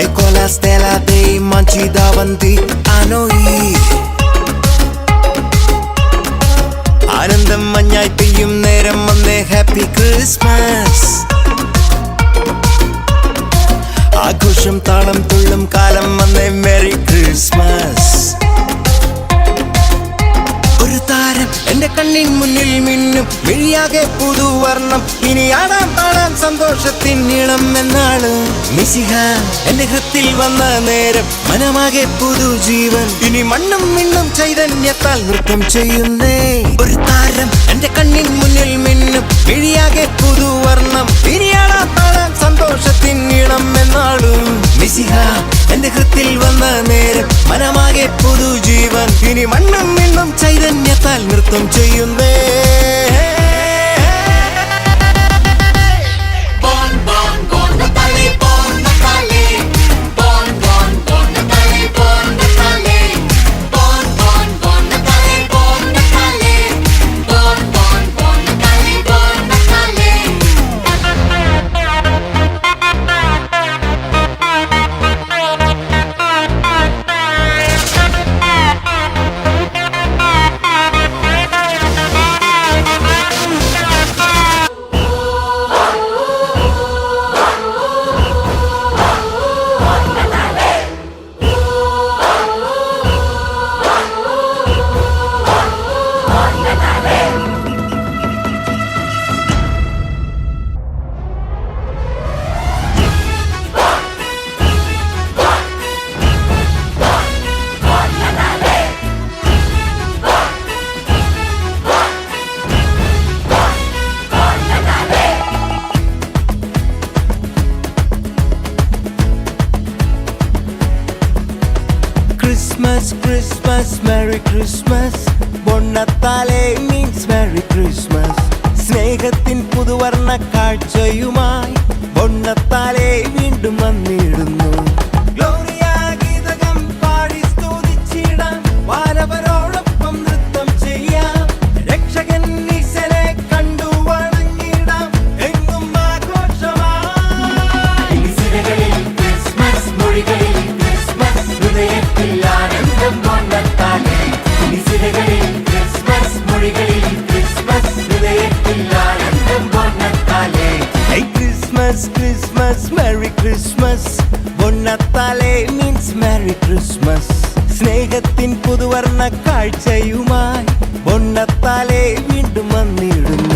Ecco la stella dei manci davanti a noi. ആനന്ദം മഞ്ഞായി പെയ്യും നേരം വന്നേ ഹാപ്പി ക്രിസ്മസ്. ആഘോഷം താളം തുള്ളും കാലം വന്നേ മെറി ക്രിസ്മസ്. ഒരു താരം എന്റെ കണ്ണിൻ മുന്നിൽ മിന്നും, മിഴിയാകെ പുതുവർണ്ണം. ഇനി ആടാം പാടാം സന്തോഷത്തിൻ നീളം എന്നാണ്. മിശിഹ എന്റെ ഹൃത്തിൽ വന്ന നേരം മനമാകെ പുതുജീവൻ. ഇനി മണ്ണും മിണ്ണും ചൈതന്യത്താൽ നൃത്തം ചെയ്യുന്നേ. ഒരു താരം എന്റെ കണ്ണിൻ മുന്നിൽ മിന്നും, മിഴിയാകെ പുതുവർണ്ണം. ഇനി ആടാം പാടാം സന്തോഷത്തിൻ നീളം എന്നാണ്. മിശിഹ എന്റെ ഹൃത്തിൽ വന്ന നേരം മനമാകെ പുതുജീവൻ. ഇനി മണ്ണും മിണ്ണും ചൈതന്യത്താൽ നൃത്തം ചെയ്യുന്നേ. Christmas, Christmas, Merry Christmas. Bonnatale means Merry Christmas. സ്നേഹത്തിൻ പുതുവർണ്ണ കാഴ്ചയുമായി ബൊണ്ണത്താലെ വീണ്ടും വന്നിടുന്നു. ഗ്ലോറിയ ഗീതകം പാടി സ്തുതിച്ചിടാം, വാനവരോടൊപ്പം നൃത്തം ചെയ്യാം. രക്ഷകൻ ഈശനെ കണ്ടു വണങ്ങിടാം, എങ്ങും ആഘോഷമായി. ക്രിസ്മസ് മൊഴികളിൽ ക്രിസ്മസ് ഹൃദയത്തിൽ ആനന്ദം ബൊണ്ണത്താലെ. ക്രിസ്മസ് മൊഴികളിൽ ക്രിസ്മസ് ഹൃദയത്തിൽ ആനന്ദം ബൊണ്ണത്താലെ. Christmas, Christmas, Merry Christmas. ബൊണ്ണത്താലെ means Merry Christmas. സ്നേഹത്തിൻ പുതുവർണ്ണ കാഴ്ചയുമായി ബൊണ്ണത്താലെ വീണ്ടും വന്നിടുന്നു.